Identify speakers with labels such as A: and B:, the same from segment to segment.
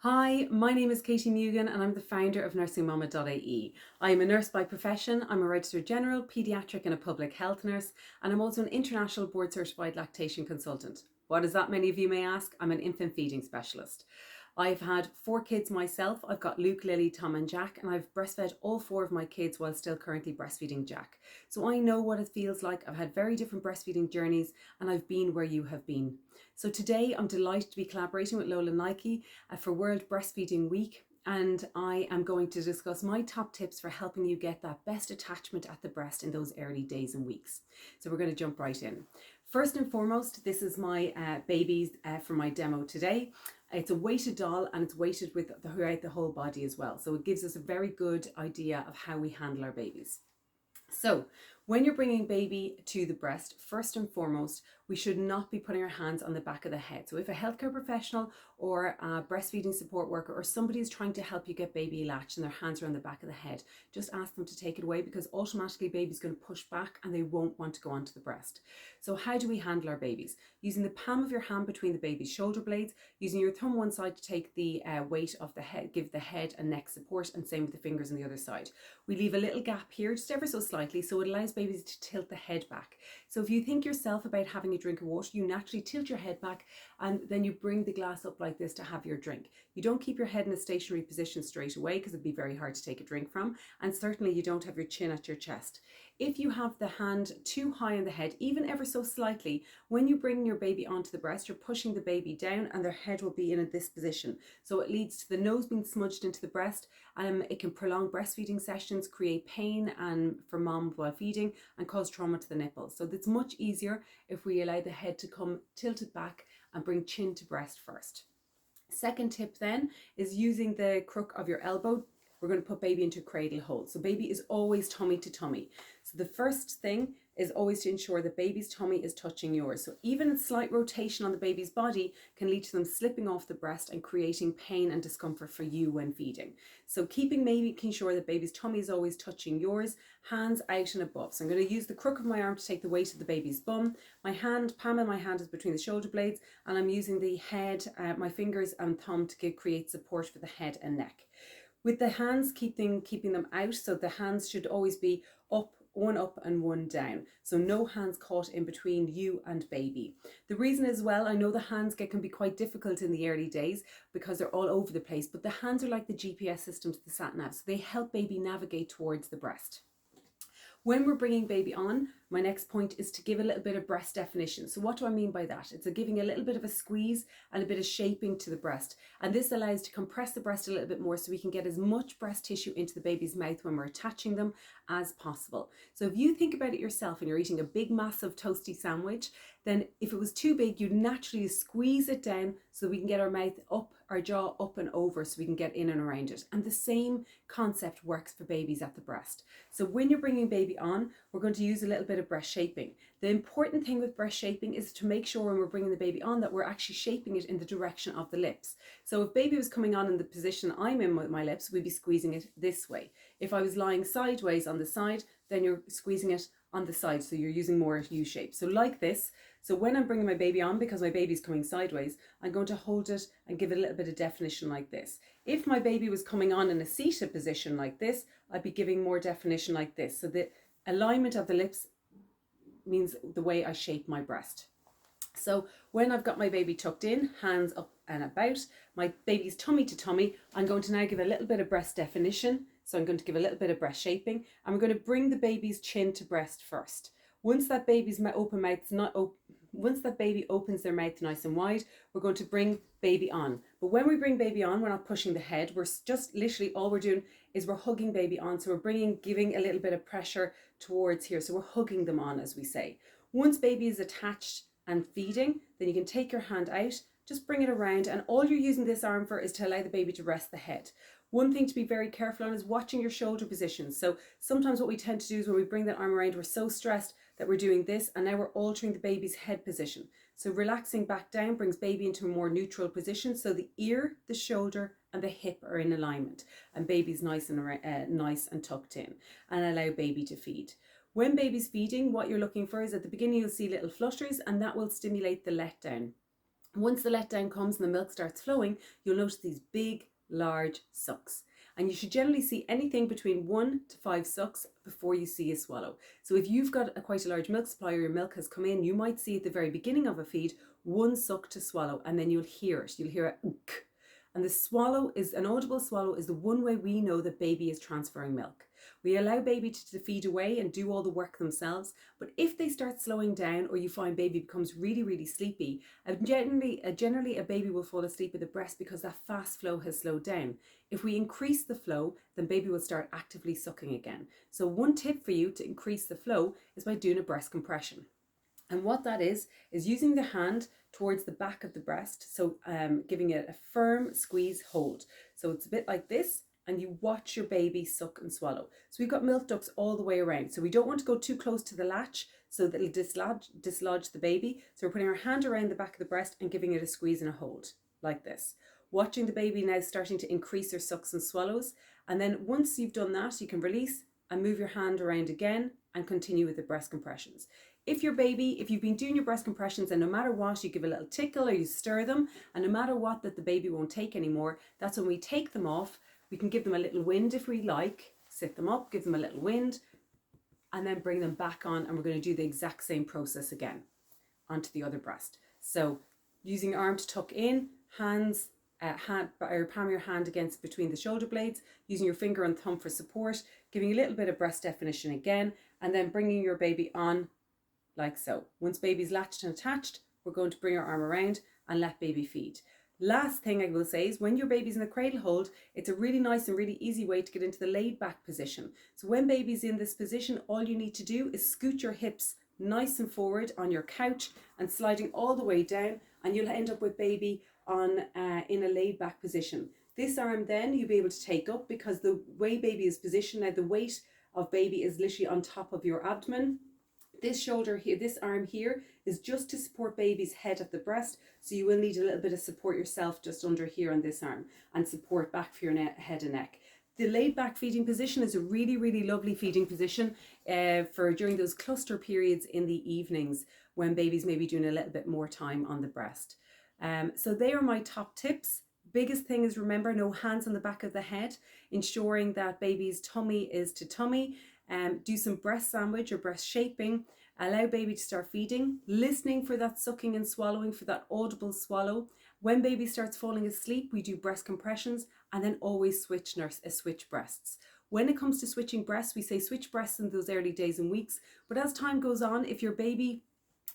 A: Hi, my name is Katie Mugan and I'm the founder of nursingmama.ie. I am a nurse by profession, I'm a registered general, paediatric and a public health nurse, and I'm also an international board certified lactation consultant. What is that, many of you may ask? I'm an infant feeding specialist. I've had 4 kids myself. I've got Luke, Lily, Tom and Jack, and I've breastfed all 4 of my kids while still currently breastfeeding Jack. So I know what it feels like. I've had very different breastfeeding journeys and I've been where you have been. So today I'm delighted to be collaborating with Lola&Lykke for World Breastfeeding Week, and I am going to discuss my top tips for helping you get that best attachment at the breast in those early days and weeks. So we're going to jump right in. First and foremost, this is my babies for my demo today. It's a weighted doll and it's weighted throughout the whole body as well. So it gives us a very good idea of how we handle our babies. So when you're bringing baby to the breast, first and foremost, we should not be putting our hands on the back of the head. So if a healthcare professional or a breastfeeding support worker or somebody is trying to help you get baby latched and their hands are on the back of the head, just ask them to take it away, because automatically baby's going to push back and they won't want to go onto the breast. So how do we handle our babies? Using the palm of your hand between the baby's shoulder blades, using your thumb one side to take the weight of the head, give the head and neck support, and same with the fingers on the other side. We leave a little gap here, just ever so slightly, so it allows babies to tilt the head back. So if you think yourself about having a drink of water, you naturally tilt your head back and then you bring the glass up like this to have your drink. You don't keep your head in a stationary position straight away because it'd be very hard to take a drink from, and certainly you don't have your chin at your chest. If you have the hand too high on the head, even ever so slightly, when you bring your baby onto the breast, you're pushing the baby down and their head will be in this position. So it leads to the nose being smudged into the breast, and it can prolong breastfeeding sessions, create pain and for mom while feeding, and cause trauma to the nipples. So it's much easier if we allow the head to come tilted back and bring chin to breast first. Second tip then is using the crook of your elbow. We're going to put baby into cradle hold. So baby is always tummy to tummy. So the first thing is always to ensure that baby's tummy is touching yours. So even a slight rotation on the baby's body can lead to them slipping off the breast and creating pain and discomfort for you when feeding. So making sure that baby's tummy is always touching yours, hands out and above. So I'm going to use the crook of my arm to take the weight of the baby's bum. Palm of my hand is between the shoulder blades, and I'm using the head, my fingers and thumb to create support for the head and neck. With the hands, keeping them out, so the hands should always be one up and one down. So no hands caught in between you and baby. The reason as well, I know the hands can be quite difficult in the early days because they're all over the place, but the hands are like the GPS system to the sat nav, so they help baby navigate towards the breast. When we're bringing baby on, my next point is to give a little bit of breast definition. So what do I mean by that? It's giving a little bit of a squeeze and a bit of shaping to the breast. And this allows to compress the breast a little bit more so we can get as much breast tissue into the baby's mouth when we're attaching them as possible. So if you think about it yourself and you're eating a big massive toasty sandwich, then if it was too big, you'd naturally squeeze it down so we can get our mouth up, our jaw up and over, so we can get in and around it. And the same concept works for babies at the breast. So when you're bringing baby on, we're going to use a little bit of breast shaping. The important thing with breast shaping is to make sure when we're bringing the baby on that we're actually shaping it in the direction of the lips. So if baby was coming on in the position I'm in with my lips, we'd be squeezing it this way. If I was lying sideways on the side, then you're squeezing it on the side, so you're using more U shape. So like this. So when I'm bringing my baby on, because my baby's coming sideways, I'm going to hold it and give it a little bit of definition like this. If my baby was coming on in a seated position like this, I'd be giving more definition like this. So the alignment of the lips means the way I shape my breast. So when I've got my baby tucked in, hands up and about, my baby's tummy to tummy, I'm going to now give a little bit of breast definition. So I'm going to give a little bit of breast shaping. I'm going to bring the baby's chin to breast first. Once that baby's once that baby opens their mouth nice and wide, we're going to bring baby on. But when we bring baby on, we're not pushing the head. We're just literally all we're doing is we're hugging baby on. So we're giving a little bit of pressure towards here. So we're hugging them on, as we say. Once baby is attached and feeding, then you can take your hand out, just bring it around, and all you're using this arm for is to allow the baby to rest the head. One thing to be very careful on is watching your shoulder positions. So sometimes what we tend to do is when we bring that arm around, we're so stressed that we're doing this, and now we're altering the baby's head position. So relaxing back down brings baby into a more neutral position, so the ear, the shoulder and the hip are in alignment, and baby's nice and tucked in, and allow baby to feed. When baby's feeding, what you're looking for is at the beginning you'll see little flutters, and that will stimulate the letdown. Once the letdown comes and the milk starts flowing, you'll notice these big, large sucks. And you should generally see anything between 1 to 5 sucks before you see a swallow. So if you've got quite a large milk supply or your milk has come in, you might see at the very beginning of a feed, 1 suck to swallow, and then you'll hear it. You'll hear a ook. And the swallow is, an audible swallow is the one way we know that baby is transferring milk. We allow baby to feed away and do all the work themselves, but if they start slowing down or you find baby becomes really, really sleepy, generally a baby will fall asleep at the breast because that fast flow has slowed down. If we increase the flow, then baby will start actively sucking again. So one tip for you to increase the flow is by doing a breast compression. And what that is using the hand towards the back of the breast, so giving it a firm squeeze hold. So it's a bit like this, and you watch your baby suck and swallow. So we've got milk ducts all the way around. So we don't want to go too close to the latch so that it'll dislodge the baby. So we're putting our hand around the back of the breast and giving it a squeeze and a hold, like this. Watching the baby now starting to increase her sucks and swallows. And then once you've done that, you can release and move your hand around again and continue with the breast compressions. If you've been doing your breast compressions and no matter what, you give a little tickle or you stir them, and no matter what that the baby won't take anymore, that's when we take them off. We can give them a little wind if we like, sit them up, give them a little wind, and then bring them back on, and we're going to do the exact same process again onto the other breast. So using arm to tuck in, hands, or palm your hand against between the shoulder blades, using your finger and thumb for support, giving a little bit of breast definition again, and then bringing your baby on like so. Once baby's latched and attached, we're going to bring our arm around and let baby feed. Last thing I will say is when your baby's in the cradle hold, it's a really nice and really easy way to get into the laid back position. So when baby's in this position, all you need to do is scoot your hips nice and forward on your couch and sliding all the way down, and you'll end up with baby on in a laid back position. This arm then you'll be able to take up because the way baby is positioned now, the weight of baby is literally on top of your abdomen. This shoulder here, this arm here is just to support baby's head at the breast. So you will need a little bit of support yourself just under here on this arm and support back for your head and neck. The laid back feeding position is a really, really lovely feeding position for during those cluster periods in the evenings when baby's maybe doing a little bit more time on the breast. So they are my top tips. Biggest thing is remember, no hands on the back of the head, ensuring that baby's tummy is to tummy. Do some breast sandwich or breast shaping, allow baby to start feeding, listening for that sucking and swallowing, for that audible swallow. When baby starts falling asleep, we do breast compressions, and then always switch breasts. When it comes to switching breasts, we say switch breasts in those early days and weeks, but as time goes on, if your baby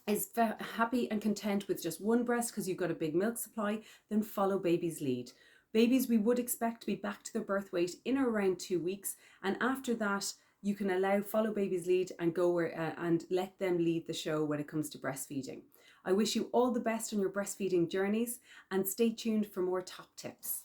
A: is happy and content with just one breast because you've got a big milk supply, then follow baby's lead. Babies we would expect to be back to their birth weight in or around 2 weeks, and after that you can follow baby's lead and go and let them lead the show when it comes to breastfeeding. I wish you all the best on your breastfeeding journeys, and stay tuned for more top tips.